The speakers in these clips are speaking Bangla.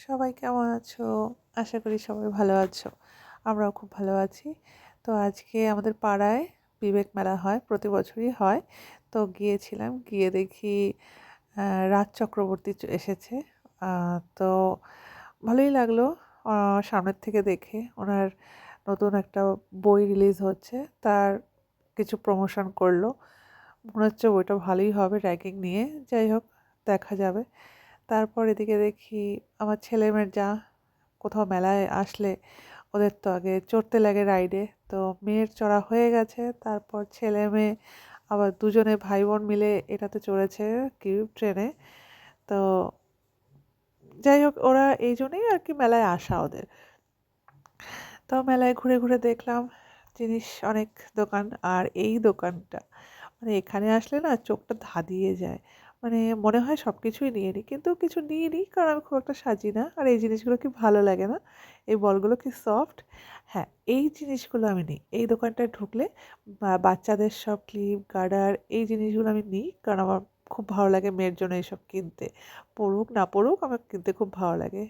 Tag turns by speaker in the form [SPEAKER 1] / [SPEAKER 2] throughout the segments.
[SPEAKER 1] সবাই কেমন আছো? আশা করি সবাই ভালো আছো। আমরাও খুব ভালো আছি। তো আজকে আমাদের পাড়ায় বিবেক মেলা হয়, প্রতি বছরই হয়। তো গিয়েছিলাম, গিয়ে দেখি রাজ চক্রবর্তী এসেছে। তো ভালোই লাগলো সামনের থেকে দেখে। ওনার নতুন একটা বই রিলিজ হচ্ছে, তার কিছু প্রমোশন করলো। মনে হচ্ছে বইটা ভালোই হবে, র্যাঙ্কিং নিয়ে। যাই হোক, দেখা যাবে। তারপর এদিকে দেখি আমার ছেলেমেয়ের কোথাও মেলায় আসলে ওদের তো আগে চড়তে লাগে রাইডে। তো মেয়ের চড়া হয়ে গেছে, তারপর ছেলে মেয়ে আবার দুজনে ভাই বোন মিলে এটাতে চড়েছে, কি ট্রেনে। তো যাই হোক, ওরা এই জন্যই আর কি মেলায় আসা ওদের। তো মেলায় ঘুরে ঘুরে দেখলাম জিনিস অনেক দোকান। আর এই দোকানটা মানে এখানে আসলে না চোখটা ধাঁধিয়ে যায়। মানে মনে হয় সব কিছুই নিয়ে নিই, কিন্তু কিছু নিয়ে নিই কারণ আমি খুব একটা সাজি না। আর এই জিনিসগুলো কি ভালো লাগে না, এই বলগুলো কি সফট। হ্যাঁ, এই জিনিসগুলো আমি নিই এই দোকানটায় ঢুকলে। বাচ্চাদের সব ক্লিপ গার্ডার এই জিনিসগুলো আমি নিই, কারণ আমার খুব ভালো লাগে মেয়ের জন্য এইসব কিনতে। পড়ুক না পড়ুক, আমার কিনতে খুব ভালো লাগে।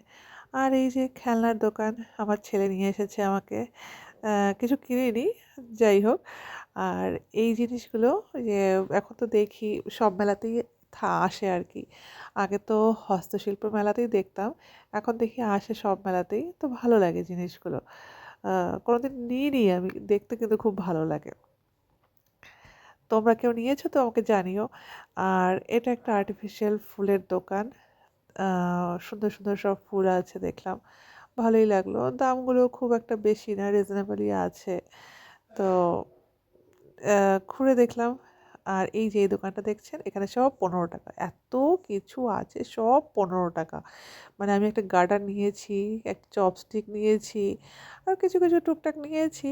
[SPEAKER 1] আর এই যে খেলনার দোকান, আমার ছেলে নিয়ে এসেছে আমাকে, কিছু কিনিনি। যাই হোক, আর এই জিনিসগুলো যে এখন তো দেখি সব মেলাতেই আসে আর কি। আগে তো হস্তশিল্প মেলাতেই দেখতাম, এখন দেখি আসে সব মেলাতেই। তো ভালো লাগে জিনিসগুলো। কোনোদিন নিইনি আমি, দেখতে কিন্তু খুব ভালো লাগে। তোমরা কেউ নিয়েছো তো আমাকে জানিও। আর এটা একটা আর্টিফিশিয়াল ফুলের দোকান। সুন্দর সুন্দর সব ফুল আছে দেখলাম, ভালোই লাগলো। দামগুলো খুব একটা বেশি না, রিজনেবলই আছে। তো ঘুরে দেখলাম। আর এই যে এই দোকানটা দেখছেন, এখানে সব 15 টাকা, এত কিছু আছে সব 15 টাকা। মানে আমি একটা গার্ডার নিয়েছি, একটা চপস্টিক নিয়েছি, আর কিছু কিছু টুকটাক নিয়েছি।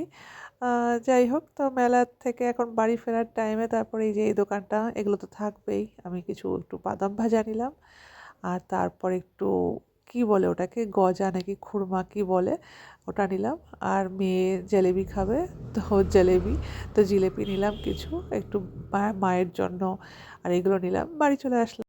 [SPEAKER 1] যাই হোক, তো মেলা থেকে এখন বাড়ি ফেরার টাইমে তারপরে এই যে এই দোকানটা, এগুলো তো থাকবেই। আমি কিছু একটু বাদাম ভাজা নিলাম, আর তারপর একটু কি বলে ওটাকে, গজা নাকি খুরমা কি বলে, ওটা নিলাম। আর মেয়ে জলেবি খাবে, তো জলেবি, তো জিলেপি নিলাম কিছু একটু মায়ের জন্য। আর এগুলো নিলাম, বাড়ি চলে আসলাম।